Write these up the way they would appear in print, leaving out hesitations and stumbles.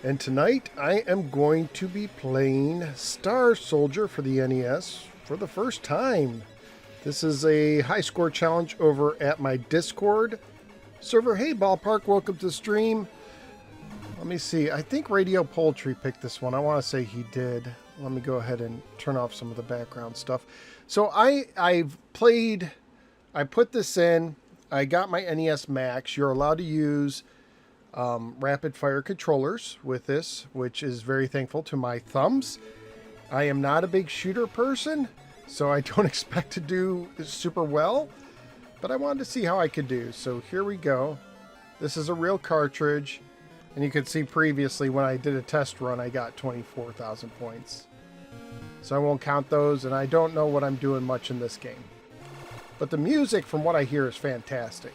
And tonight I am going to be playing Star Soldier for the NES for the first time. This is a high score challenge over at my Discord server. Hey Ballpark, welcome to the stream. Let me see, I think Radio Poultry picked this one. I want to say he did. Let me go ahead and turn off some of the background stuff. So I've played, I put this in, I got my NES Max. You're allowed to use rapid fire controllers with this, which is very thankful to my thumbs. I am not a big shooter person, so I don't expect to do super well, but I wanted to see how I could do. So here we go. This is a real cartridge, and you could see previously when I did a test run, I got 24,000 points. So I won't count those, and I don't know what I'm doing much in this game. But the music, from what I hear, is fantastic.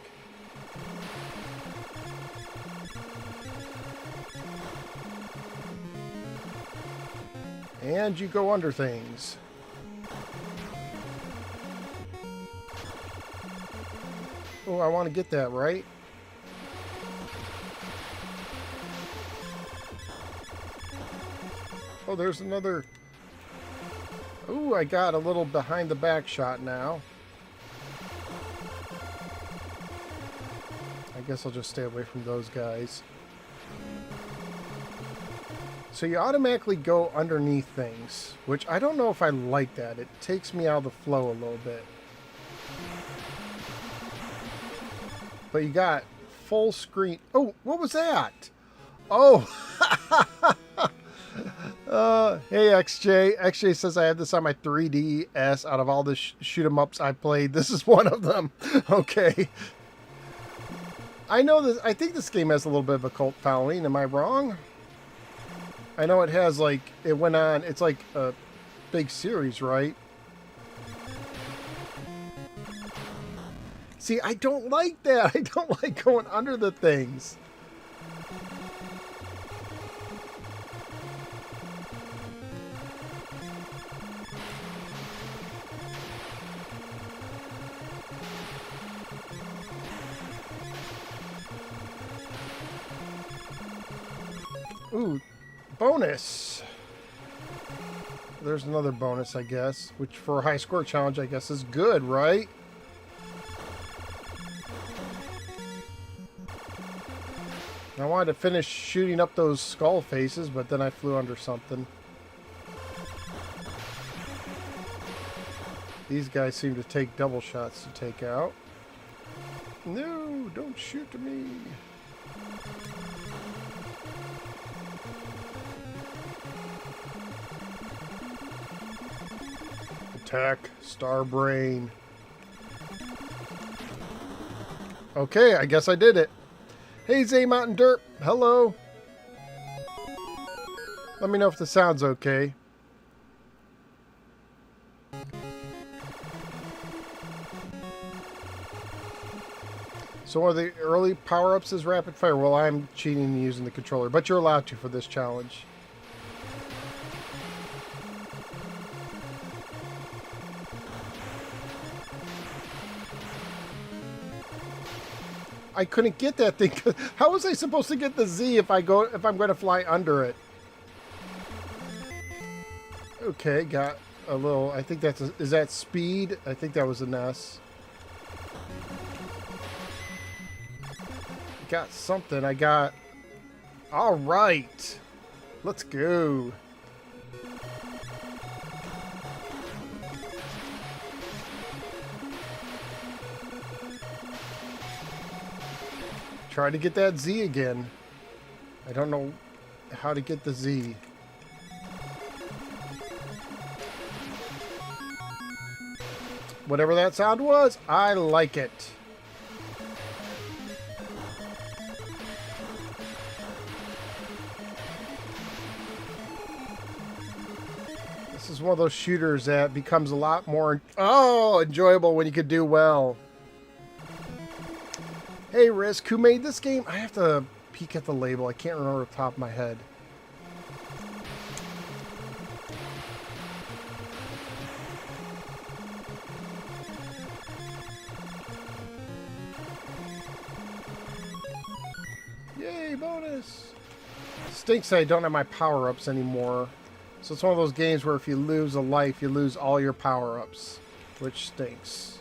And you go under things. Oh, I want to get that right. Oh, there's another. Oh, I got a little behind the back shot now. I guess I'll just stay away from those guys. So you automatically go underneath things, which I don't know if I like that. It takes me out of the flow a little bit. But you got full screen. Oh, what was that? Oh! Hey, XJ. XJ says I have this on my 3DS. Out of all the shoot 'em ups I played, this is one of them. Okay. I know this. I think this game has a little bit of a cult following. Am I wrong? I know it has, like, it went on, it's like a big series, right? See, I don't like that. I don't like going under the things. Ooh. Bonus. There's another bonus, I guess, which for a high score challenge, I guess, is good, right? I wanted to finish shooting up those skull faces, but then I flew under something. These guys seem to take double shots to take out. No, don't shoot me. Attack, Star Brain. Okay, I guess I did it. Hey, Zay Mountain Derp. Hello. Let me know if the sound's okay. So one of the early power-ups is rapid fire. Well, I'm cheating and using the controller, but you're allowed to for this challenge. I couldn't get that thing. How was I supposed to get the Z if I'm going to fly under it? Okay, got a little. I think that's is that speed? I think that was an S. Got something. I got. All right, let's go. Try to get that Z again. I don't know how to get the Z. Whatever that sound was, I like it. This is one of those shooters that becomes a lot more enjoyable when you can do well. Hey Risk, who made this game? I have to peek at the label. I can't remember off the top of my head. Yay, bonus! Stinks that I don't have my power-ups anymore. So it's one of those games where if you lose a life, you lose all your power-ups, which stinks.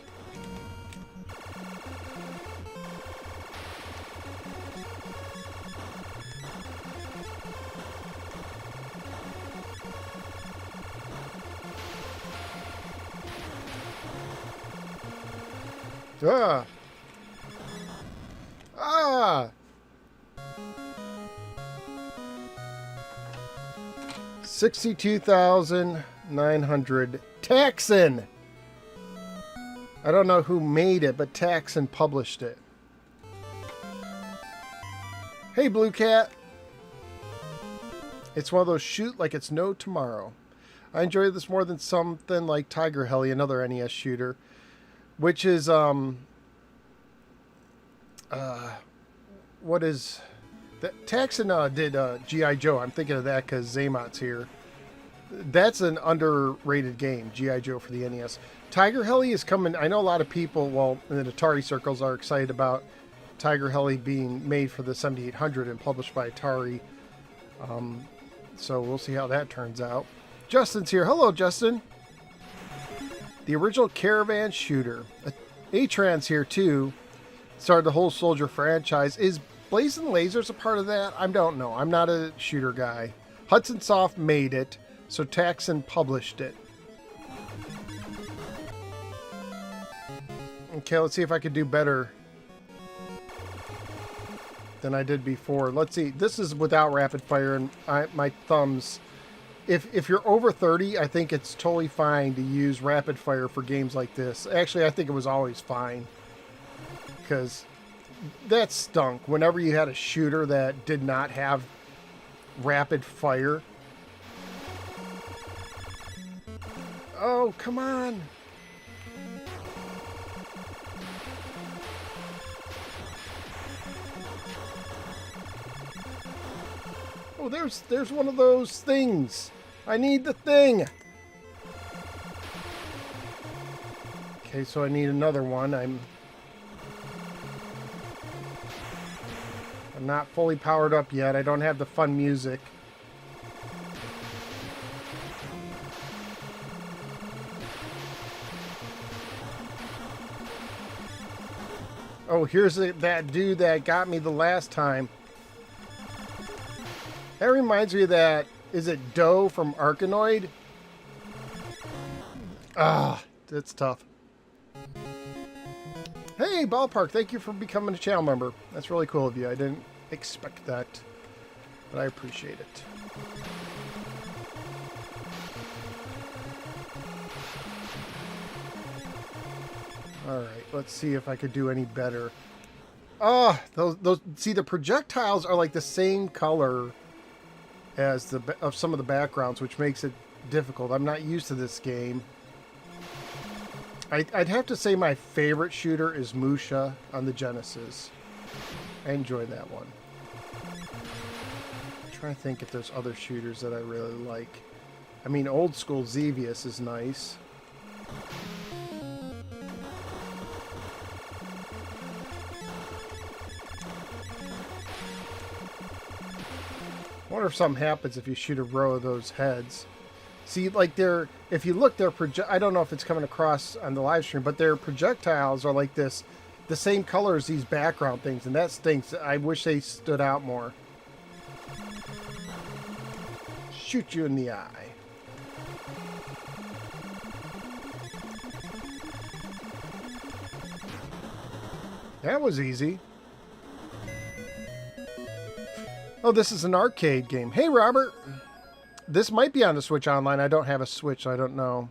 Ah! Ah! 62,900. Taxon! I don't know who made it, but Taxon published it. Hey, Blue Cat. It's one of those shoot like it's no tomorrow. I enjoy this more than something like Tiger Heli, another NES shooter, which is, what is... Taxon did G.I. Joe. I'm thinking of that because Zaymot's here. That's an underrated game, G.I. Joe for the NES. Tiger Heli is coming. I know a lot of people, well, in the Atari circles, are excited about Tiger Heli being made for the 7800 and published by Atari. So we'll see how that turns out. Justin's here. Hello, Justin. The original Caravan shooter. Atran's here, too. Started the whole Soldier franchise. Is Blazing Lasers a part of that? I don't know. I'm not a shooter guy. Hudson Soft made it, so Taxon published it. Okay, let's see if I could do better than I did before. Let's see. This is without rapid fire, and my thumbs. If you're over 30, I think it's totally fine to use rapid fire for games like this. Actually, I think it was always fine, because that stunk whenever you had a shooter that did not have rapid fire. Oh, come on. Oh, there's one of those things. I need the thing. Okay, so I need another one. I'm not fully powered up yet. I don't have the fun music. Oh, here's that dude that got me the last time. That reminds me of that. Is it Doe from Arkanoid? Ah, that's tough. Hey, Ballpark, thank you for becoming a channel member. That's really cool of you. I didn't expect that, but I appreciate it. Alright, let's see if I could do any better. Ah, those see, the projectiles are like the same color as of some of the backgrounds, which makes it difficult. I'm not used to this game. I'd have to say my favorite shooter is Musha on the Genesis. I enjoy that one. I'm trying to think if there's other shooters that I really like. I mean, old school Xevious is nice. I wonder if something happens if you shoot a row of those heads. See, like if you look, I don't know if it's coming across on the live stream, but their projectiles are like this, the same color as these background things, and that stinks. I wish they stood out more. Shoot you in the eye. That was easy. Oh, this is an arcade game. Hey, Robert. This might be on the Switch Online. I don't have a Switch, so I don't know.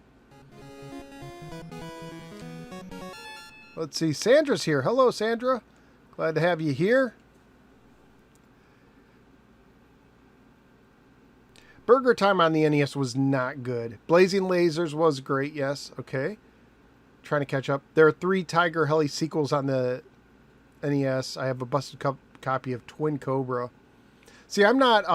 Let's see. Sandra's here. Hello, Sandra. Glad to have you here. Burger Time on the NES was not good. Blazing Lasers was great, yes. Okay. Trying to catch up. There are 3 Tiger Heli sequels on the NES. I have a busted copy of Twin Cobra. See, I am not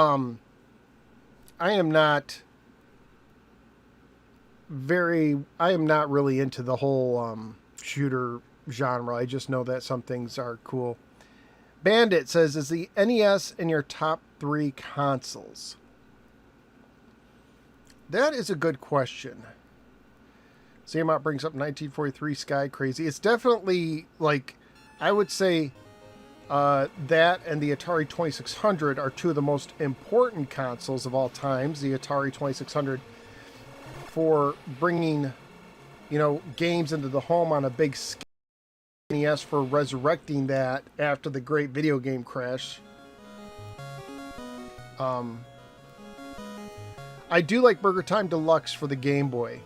really into the whole shooter genre. I just know that some things are cool. Bandit says, is the NES in your top 3 consoles? That is a good question. Zaymot brings up 1943 Sky Crazy. It's definitely, like, I would say that and the Atari 2600 are two of the most important consoles of all times. The Atari 2600 for bringing, you know, games into the home on a big scale. NES for resurrecting that after the great video game crash. I do like Burger Time Deluxe for the Game Boy.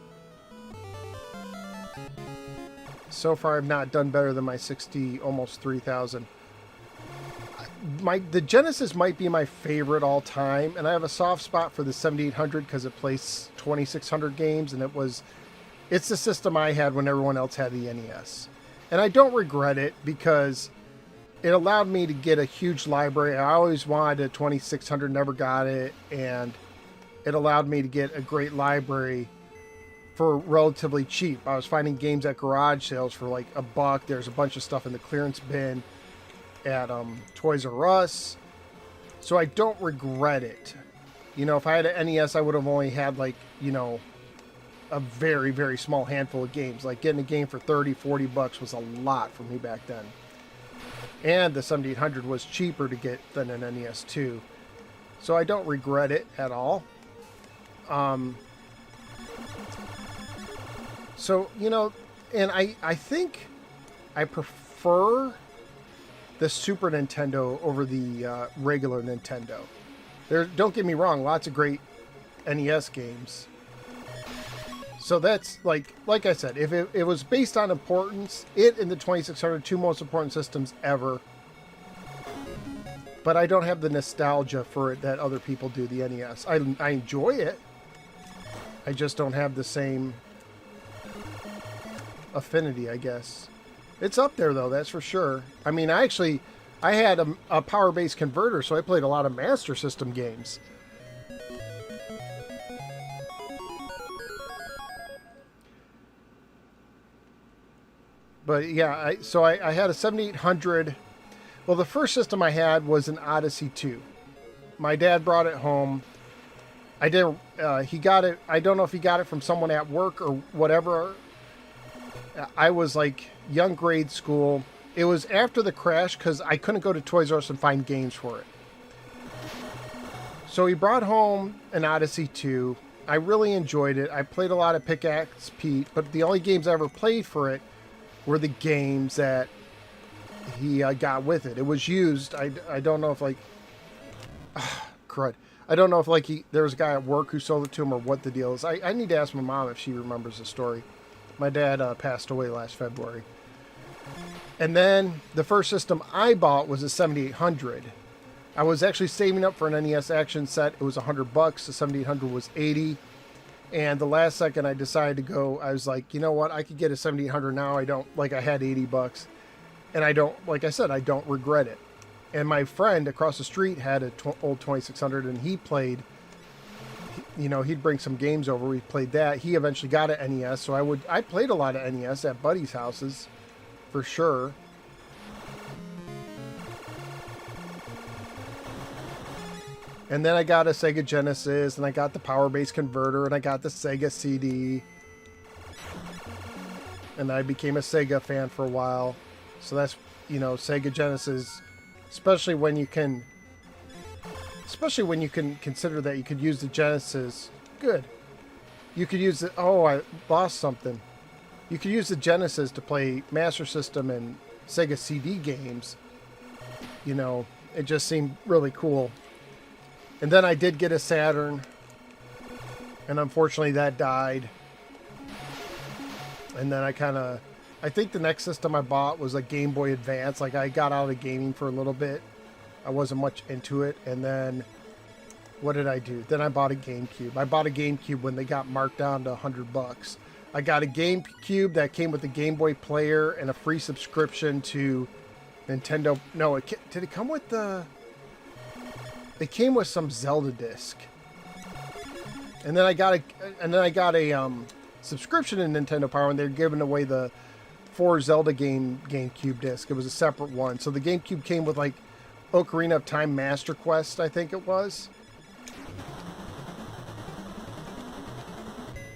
So far, I've not done better than my 60, almost 3,000. The Genesis might be my favorite all time, and I have a soft spot for the 7800 because it plays 2600 games, and it's the system I had when everyone else had the NES. And I don't regret it because it allowed me to get a huge library. I always wanted a 2600, never got it, and it allowed me to get a great library for relatively cheap. I was finding games at garage sales for like $1. There's a bunch of stuff in the clearance bin at Toys R Us. So I don't regret it. You know, if I had an NES, I would have only had like, you know, a very, very small handful of games. Like getting a game for $30, $40 was a lot for me back then. And the 7800 was cheaper to get than an NES too. So I don't regret it at all. So, you know, and I think I prefer the Super Nintendo over the regular Nintendo. Don't get me wrong, lots of great NES games. So that's, like I said, if it was based on importance, it and the 2600, two most important systems ever. But I don't have the nostalgia for it that other people do, the NES. I enjoy it. I just don't have the same affinity, I guess. It's up there, though, that's for sure. I mean, I had a power-based converter, so I played a lot of Master System games. But yeah, so I had a 7800. Well, the first system I had was an Odyssey 2. My dad brought it home. He got it. I don't know if he got it from someone at work or whatever. I was like young grade school. It was after the crash because I couldn't go to Toys R Us and find games for it. So he brought home an Odyssey 2. I really enjoyed it. I played a lot of Pickaxe Pete, but the only games I ever played for it were the games that he got with it. It was used. I don't know if like... crud. I don't know if like there was a guy at work who sold it to him or what the deal is. I need to ask my mom if she remembers the story. My dad passed away last February. And then the first system I bought was a 7800. I was actually saving up for an NES action set. It was $100. The 7800 was $80. And the last second I decided to go, I was like, you know what? I could get a 7800 now. I had $80. And I don't, like I said, I don't regret it. And my friend across the street had an old 2600 and he played, you know, he'd bring some games over. We played that. He eventually got an NES. So I played a lot of NES at buddies' houses for sure. And then I got a Sega Genesis, and I got the power-based converter, and I got the Sega CD. And I became a Sega fan for a while. So that's, you know, Sega Genesis, especially when you can consider that you could use the Genesis. Good. You could use the, oh, I lost something. You could use the Genesis to play Master System and Sega CD games. You know, it just seemed really cool. And then I did get a Saturn, and unfortunately that died. And then I think the next system I bought was a Game Boy Advance. Like, I got out of gaming for a little bit. I wasn't much into it. And then, what did I do? Then I bought a GameCube. I bought a GameCube when they got marked down to $100. I got a GameCube that came with a Game Boy player and a free subscription to Nintendo. No, did it come with the... It came with some Zelda disc, and then I got a subscription in Nintendo Power, and they're giving away the 4 Zelda GameCube disc. It was a separate one, so the GameCube came with like Ocarina of Time Master Quest, I think it was.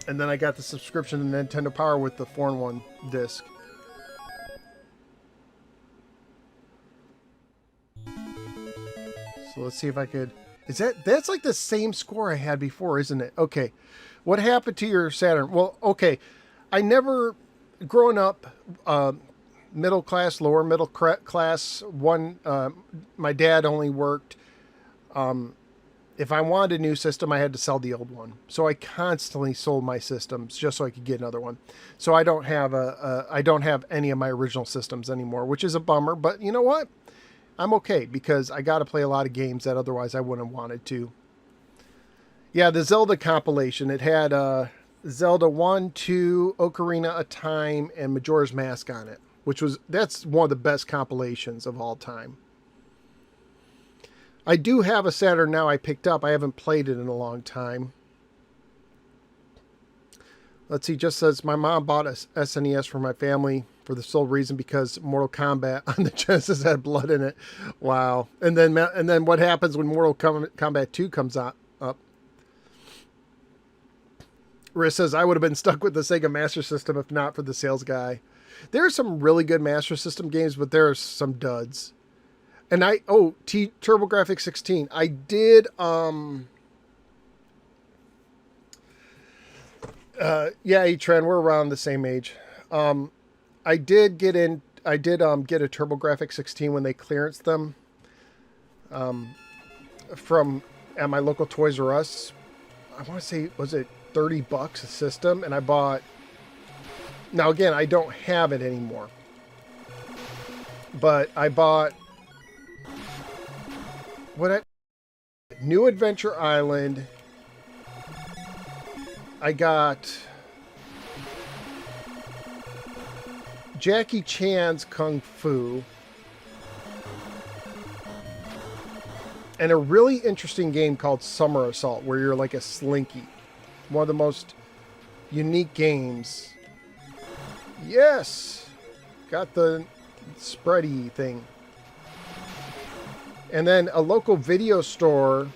And then I got the subscription to Nintendo Power with the 4-in-1 disc. So let's see if I could... That's like the same score I had before, isn't it? Okay. What happened to your Saturn? Well, okay. I never... Growing up, middle class, lower middle class, my dad only worked... if I wanted a new system, I had to sell the old one. So I constantly sold my systems just so I could get another one. So I don't have I don't have any of my original systems anymore, which is a bummer. But you know what? I'm okay because I got to play a lot of games that otherwise I wouldn't have wanted to. Yeah, the Zelda compilation. It had Zelda 1, 2, Ocarina of Time, and Majora's Mask on it, that's one of the best compilations of all time. I do have a Saturn now I picked up. I haven't played it in a long time. Let's see, just says, my mom bought a SNES for my family for the sole reason because Mortal Kombat on the Genesis had blood in it. Wow. And then what happens when Mortal Kombat 2 comes up? Riz says, I would have been stuck with the Sega Master System if not for the sales guy. There are some really good Master System games, but there are some duds. And TurboGrafx 16. I did, yeah, E-Trend, we're around the same age. I did get a TurboGrafx 16 when they clearanced them, at my local Toys R Us. I want to say, was it $30 a system? And I bought, now again, I don't have it anymore, but I bought, New Adventure Island. I got Jackie Chan's Kung Fu. And a really interesting game called Summer Assault, where you're like a slinky. One of the most unique games. Yes! Got the spready thing. And then a local video store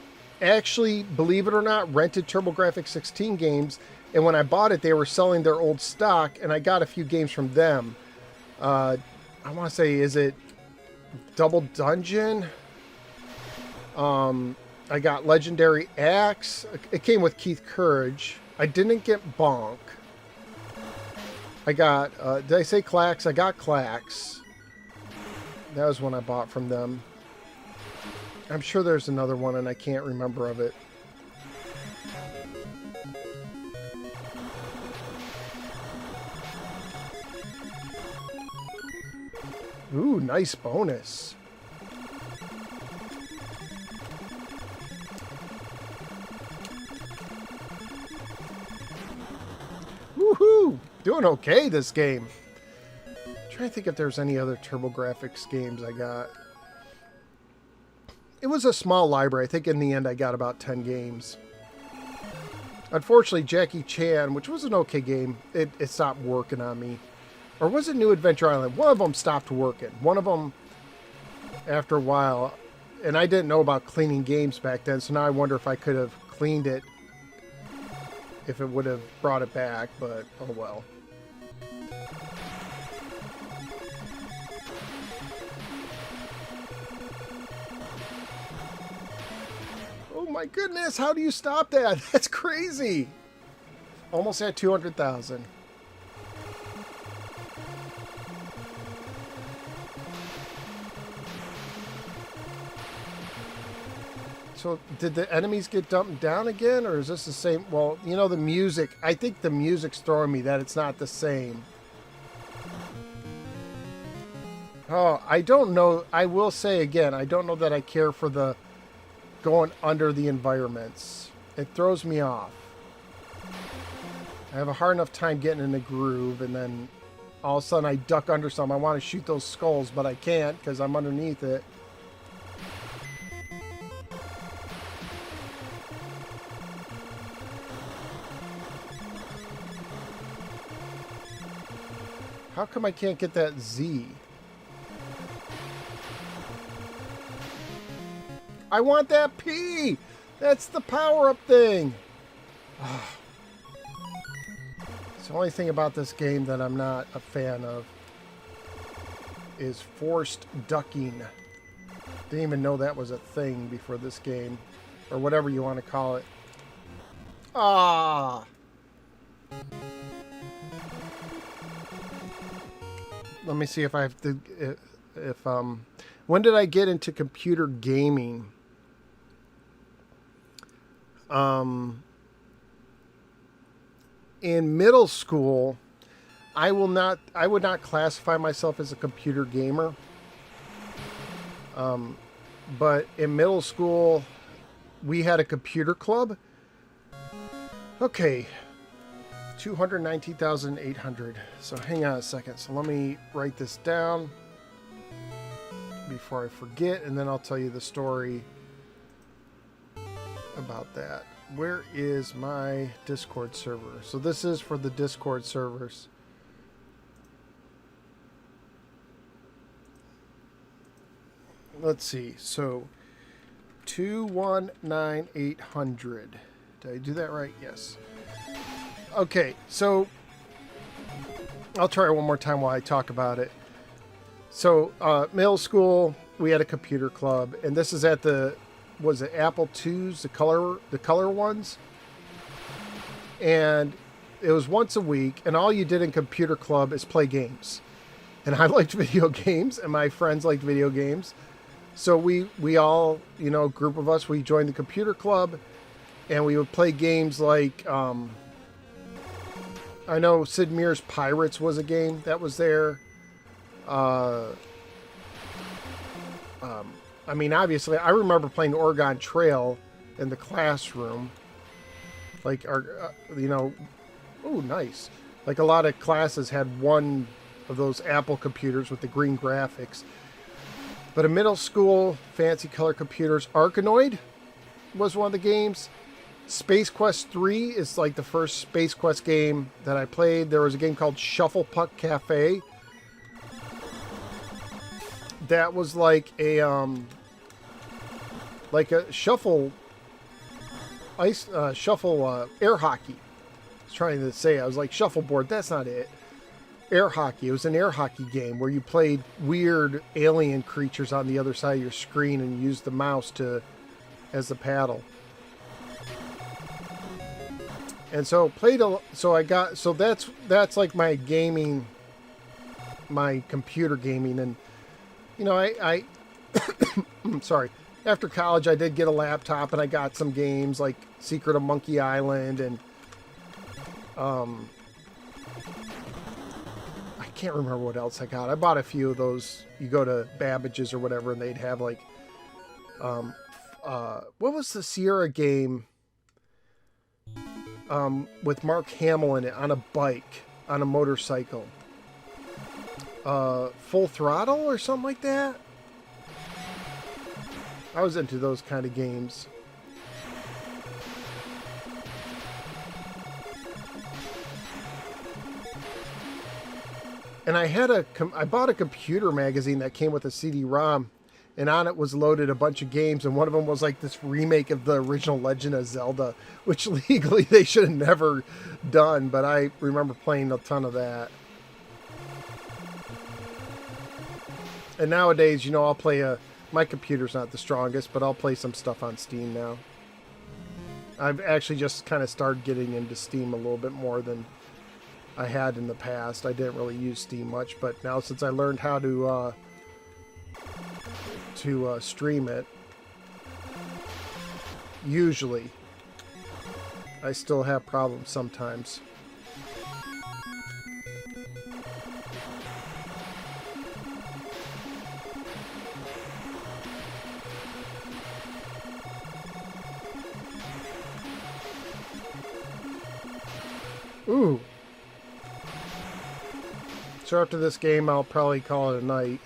actually, believe it or not, rented TurboGrafx 16 games. And when I bought it, they were selling their old stock, and I got a few games from them. I want to say, is it Double Dungeon? I got Legendary Axe. It came with Keith Courage. I didn't get Bonk. I got, did I say Clax? I got Clax. That was one I bought from them. I'm sure there's another one and I can't remember of it. Ooh, nice bonus. Woohoo! Doing okay this game. I'm trying to think if there's any other TurboGrafx games I got. It was a small library. I think in the end I got about 10 games. Unfortunately, Jackie Chan, which was an okay game, it stopped working on me. Or was it New Adventure Island? One of them stopped working. One of them, after a while, and I didn't know about cleaning games back then, so now I wonder if I could have cleaned it, if it would have brought it back, but oh well. Oh my goodness, how do you stop that? That's crazy. Almost at 200,000. So did the enemies get dumped down again, or is this the same? Well, you know, the music, I think the music's throwing me that it's not the same. Oh, I don't know. I will say again, I don't know that I care for the going under the environments. It throws me off. I have a hard enough time getting in the groove, and then all of a sudden I duck under some. I want to shoot those skulls, but I can't because I'm underneath it. How come I can't get that Z? I want that P! That's the power-up thing! It's the only thing about this game that I'm not a fan of is forced ducking. Didn't even know that was a thing before this game. Or whatever you want to call it. Ah! Let me see if I have to... when did I get into computer gaming? In middle school, I would not classify myself as a computer gamer. But in middle school, we had a computer club. Okay. 219,800. So hang on a second. So let me write this down before I forget, and then I'll tell you the story about that. Where is my Discord server? So this is for the Discord servers. Let's see. So 219,800. Did I do that right? Yes. Okay, so I'll try it one more time while I talk about it. So middle school, we had a computer club, and this is at the, was it Apple IIs, the color ones, and it was once a week, and all you did in computer club is play games. And I liked video games, and my friends liked video games, so we all, you know, a group of us, we joined the computer club, and we would play games like I know Sid Meier's Pirates was a game that was there. I mean, obviously, I remember playing Oregon Trail in the classroom. Like, you know, oh, nice. Like, a lot of classes had one of those Apple computers with the green graphics. But in middle school, fancy color computers, Arkanoid was one of the games. Space Quest 3 is like the first Space Quest game that I played. There was a game called Shuffle Puck Cafe. That was like a shuffle air hockey. I was trying to say, I was like shuffleboard. That's not it. Air hockey. It was an air hockey game where you played weird alien creatures on the other side of your screen and you used the mouse as the paddle. And so that's like my gaming, my computer gaming. And you know, I I'm sorry, after college I did get a laptop and I got some games like Secret of Monkey Island, and I can't remember what else I got. I bought a few of those. You go to Babbage's or whatever and they'd have like what was the Sierra game with Mark Hamill in it on a bike, on a motorcycle? Full Throttle or something like that? I was into those kind of games. And I bought a computer magazine that came with a CD-ROM, and on it was loaded a bunch of games, and one of them was like this remake of the original Legend of Zelda, which legally they should have never done, but I remember playing a ton of that. And nowadays, you know, I'll play my computer's not the strongest, but I'll play some stuff on Steam now. I've actually just kind of started getting into Steam a little bit more than I had in the past. I didn't really use Steam much, but now since I learned how to stream it, usually I still have problems sometimes. Ooh. So after this game, I'll probably call it a night.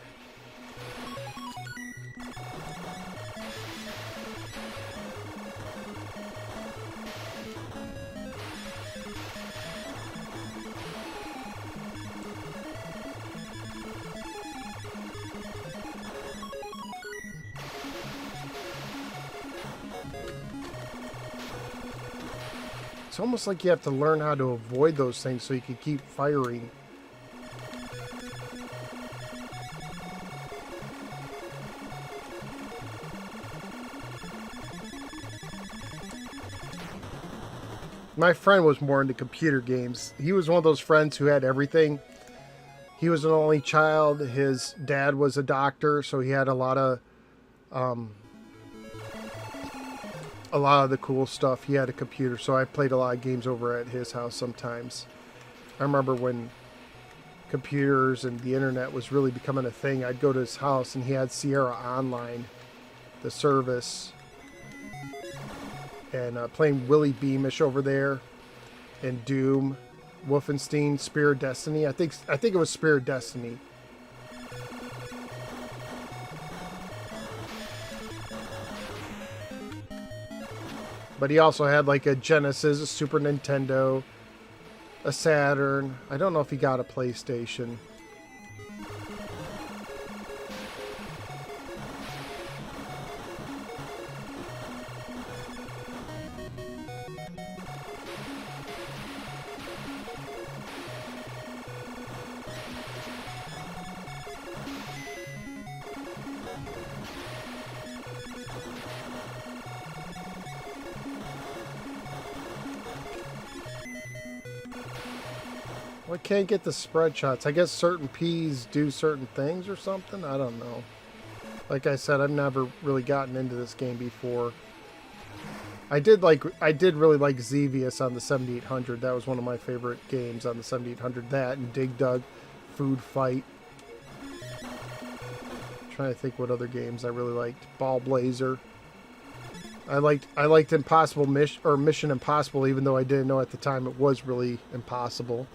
It's almost like you have to learn how to avoid those things so you can keep firing. My friend was more into computer games. He was one of those friends who had everything. He was an only child. His dad was a doctor, so he had a lot of the cool stuff. He had a computer, so I played a lot of games over at his house sometimes. I remember when computers and the internet was really becoming a thing. I'd go to his house, and he had Sierra Online, the service, and playing Willie Beamish over there, and Doom, Wolfenstein, Spear of Destiny. I think it was Spear of Destiny. But he also had like a Genesis, a Super Nintendo, a Saturn. I don't know if he got a PlayStation. I can't get the spread shots. I guess certain P's do certain things or something. I don't know. Like I said, I've never really gotten into this game before. I did really like Xevious on the 7800. That was one of my favorite games on the 7800. That and Dig Dug, Food Fight. I'm trying to think what other games I really liked. Ball Blazer. I liked Mission Impossible, even though I didn't know at the time it was really impossible.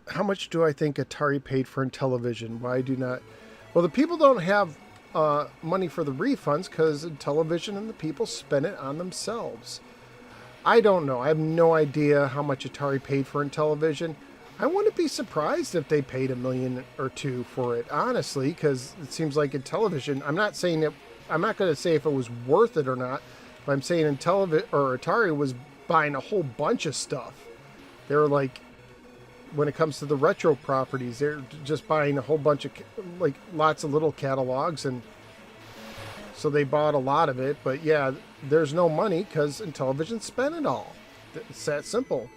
How much do I think Atari paid for Intellivision? Why do not? Well, the people don't have money for the refunds because Intellivision and the people spend it on themselves. I don't know. I have no idea how much Atari paid for Intellivision. I wouldn't be surprised if they paid $1 million or $2 million for it, honestly, because it seems like Intellivision. I'm not going to say if it was worth it or not, but I'm saying Atari was buying a whole bunch of stuff. They were like, when it comes to the retro properties, they're just buying a whole bunch of, like, lots of little catalogs, and so they bought a lot of it. But yeah, there's no money because Intellivision spent it all. It's that simple.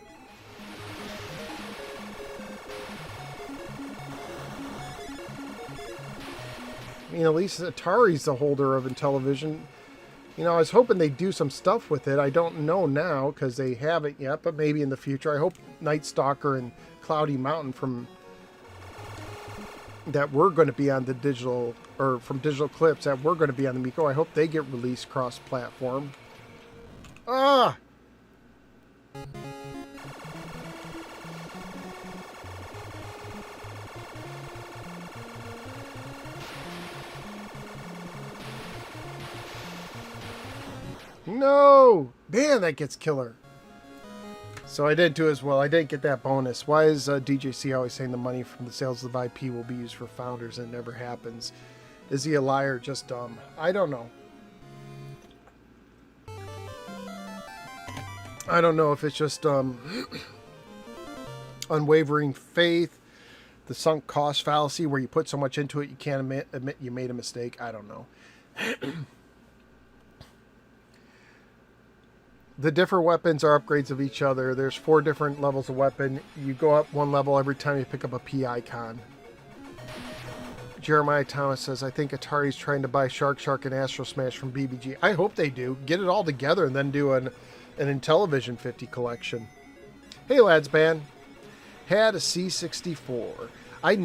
I mean, at least Atari's the holder of Intellivision. You know, I was hoping they'd do some stuff with it. I don't know now because they haven't yet, but maybe in the future. I hope Night Stalker and Cloudy Mountain that were going to be on the digital, or from Digital Clips that were going to be on the Miko. I hope they get released cross-platform. Ah! No! Man, that gets killer. So I didn't do as well. I didn't get that bonus. Why is DJC always saying the money from the sales of the IP will be used for founders and it never happens? Is he a liar or just dumb? I don't know. I don't know if it's just unwavering faith, the sunk cost fallacy where you put so much into it you can't admit you made a mistake. I don't know. The different weapons are upgrades of each other. There's 4 different levels of weapon. You go up 1 level every time you pick up a P icon. Jeremiah Thomas says, I think Atari's trying to buy Shark and Astro Smash from BBG. I hope they do. Get it all together and then do an Intellivision 50 collection. Hey, lads band. Had a C64. I've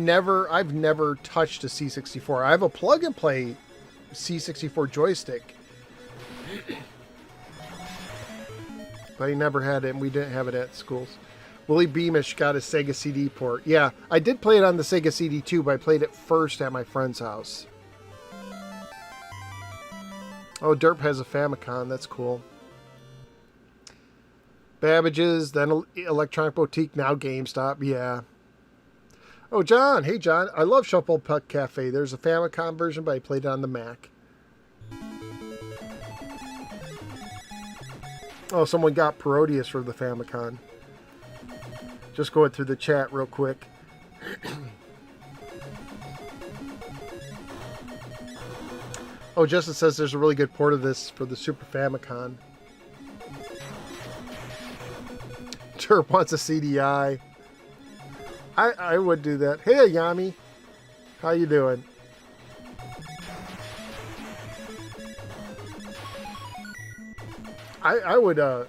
never touched a C64. I have a plug-and-play C64 joystick. But I never had it, and we didn't have it at schools. Willie Beamish got a Sega CD port. Yeah, I did play it on the Sega CD too, but I played it first at my friend's house. Oh, Derp has a Famicom. That's cool. Babbage's, then Electronic Boutique, now GameStop. Yeah. Oh, John. Hey, John. I love Shuffle Puck Cafe. There's a Famicom version, but I played it on the Mac. Oh, someone got Parodius for the Famicom. Just going through the chat real quick. Oh, Justin says there's a really good port of this for the Super Famicom. Turp wants a CDI. I would do that. Hey, Yami. How you doing? I would, oh,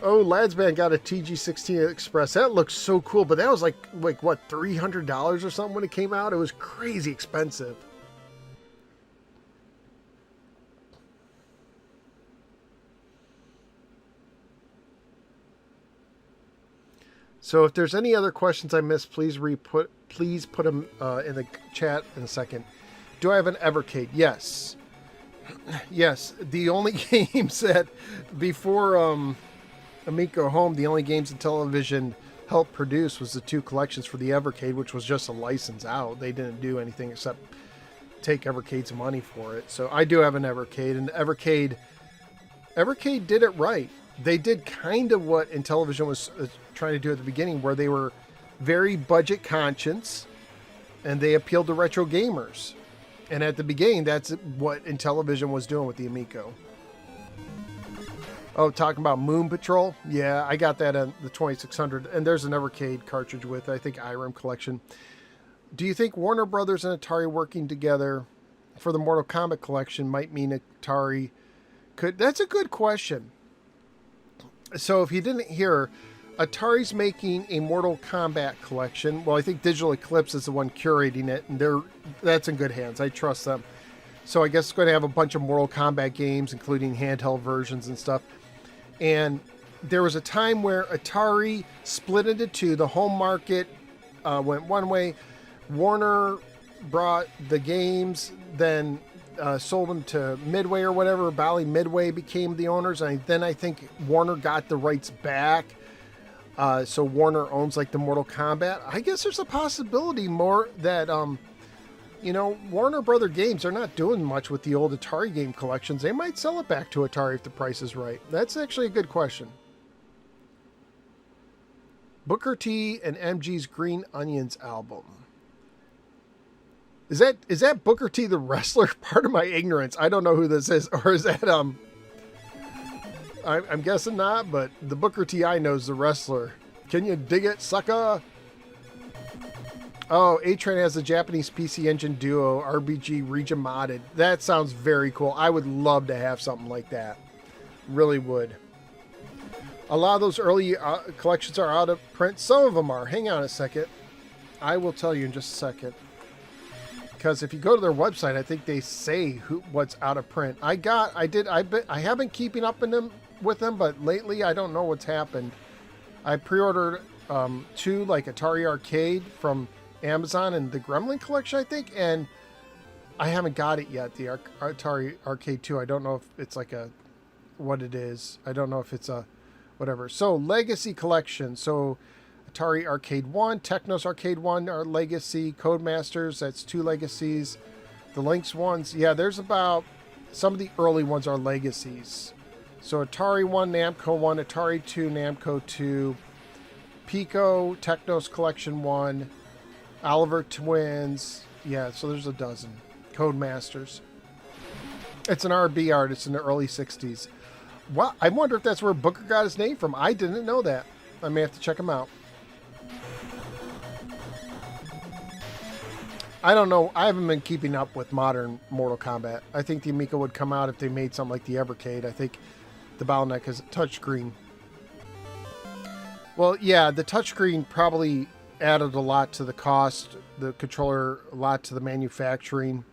Ladsman got a TG16 Express. That looks so cool, but that was like what, $300 or something when it came out? It was crazy expensive. So if there's any other questions I missed, please put them in the chat in a second. Do I have an Evercade? Yes. Yes. The only games that before Amico Home, the only games that Television helped produce was the 2 collections for the Evercade, which was just a license out. They didn't do anything except take Evercade's money for it. So I do have an Evercade, and Evercade did it right. They did kind of what Intellivision was trying to do at the beginning, where they were very budget conscious and they appealed to retro gamers. And at the beginning, that's what Intellivision was doing with the Amico. Oh, talking about Moon Patrol? Yeah, I got that on the 2600, and there's an Evercade cartridge with, I think, IRAM collection. Do you think Warner Brothers and Atari working together for the Mortal Kombat collection might mean Atari could... That's a good question. So if you didn't hear, Atari's making a Mortal Kombat collection. Well, I think Digital Eclipse is the one curating it, and that's in good hands. I trust them. So I guess it's going to have a bunch of Mortal Kombat games, including handheld versions and stuff. And there was a time where Atari split into 2. The home market went one way. Warner brought the games, then sold them to Midway or whatever. Bally Midway became the owners, and then I think Warner got the rights back. So Warner owns like the Mortal Kombat. I guess there's a possibility more that, Warner Brother Games are not doing much with the old Atari game collections. They might sell it back to Atari if the price is right. That's actually a good question. Booker T and MG's Green Onions album. Is that Booker T the wrestler? Part of my ignorance. I don't know who this is. Or is that, I'm guessing not, but the Booker T I know is the wrestler. Can you dig it, sucker? Oh, A-Train has the Japanese PC Engine Duo RBG region modded. That sounds very cool. I would love to have something like that. Really would. A lot of those early collections are out of print. Some of them are. Hang on a second. I will tell you in just a second. Because if you go to their website, I think they say what's out of print. I have been keeping up with them, but lately I don't know what's happened. I pre-ordered 2 like Atari Arcade from Amazon and the Gremlin collection, I think, and I haven't got it yet. The Atari Arcade 2. I don't know if it's like what it is. I don't know if it's a whatever. So Legacy collection. So Atari Arcade 1, Technos Arcade 1 are Legacy, Codemasters, that's 2 Legacies. The Lynx ones, yeah, there's about, some of the early ones are Legacies. So Atari 1, Namco 1, Atari 2, Namco 2, Pico, Technos Collection 1, Oliver Twins, yeah, so there's a dozen. Codemasters. It's an RB art, it's in the early 60s. Well, I wonder if that's where Booker got his name from. I didn't know that. I may have to check him out. I don't know. I haven't been keeping up with modern Mortal Kombat. I think the Amico would come out if they made something like the Evercade. I think the bottleneck is a touchscreen. Well, yeah, the touchscreen probably added a lot to the cost, the controller, a lot to the manufacturing,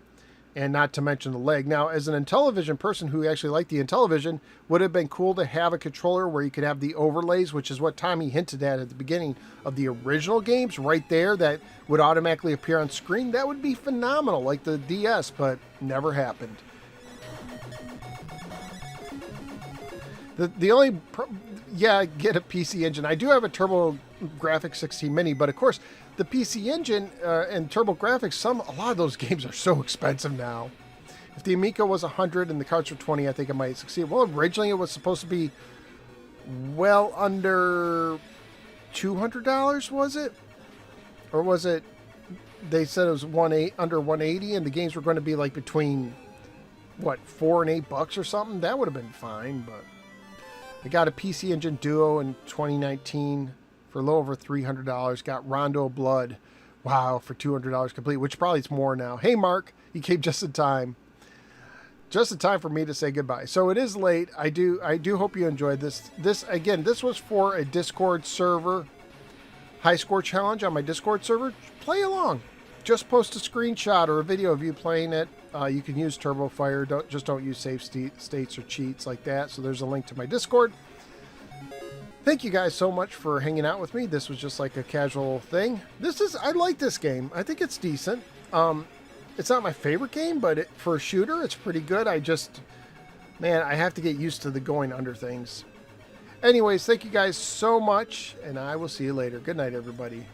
and not to mention the leg. Now, as an Intellivision person who actually liked the Intellivision, would it have been cool to have a controller where you could have the overlays, which is what Tommy hinted at the beginning of the original games, right there, that would automatically appear on screen? That would be phenomenal, like the DS, but never happened. The only... yeah, get a PC Engine. I do have a TurboGrafx 16 Mini, but of course, the PC Engine and TurboGrafx, a lot of those games are so expensive now. If the Amico was 100 and the cards were 20, I think I might succeed. Well, originally it was supposed to be well under $200, was it? Or was it, they said it was under 180 and the games were going to be like between, what, $4 and $8 or something? That would have been fine, but I got a PC Engine Duo in 2019 for a little over $300. Got Rondo Blood, wow, for $200 complete, which probably is more now. Hey, Mark, you came just in time. Just in time for me to say goodbye. So it is late. I do hope you enjoyed this. This was for a Discord server high score challenge on my Discord server. Play along. Just post a screenshot or a video of you playing it. You can use Turbo Fire. Don't use save states or cheats like that. So there's a link to my Discord. Thank you guys so much for hanging out with me. This was just like a casual thing. I like this game. I think it's decent. It's not my favorite game, but for a shooter, it's pretty good. Man, I have to get used to the going under things. Anyways, thank you guys so much, and I will see you later. Good night, everybody.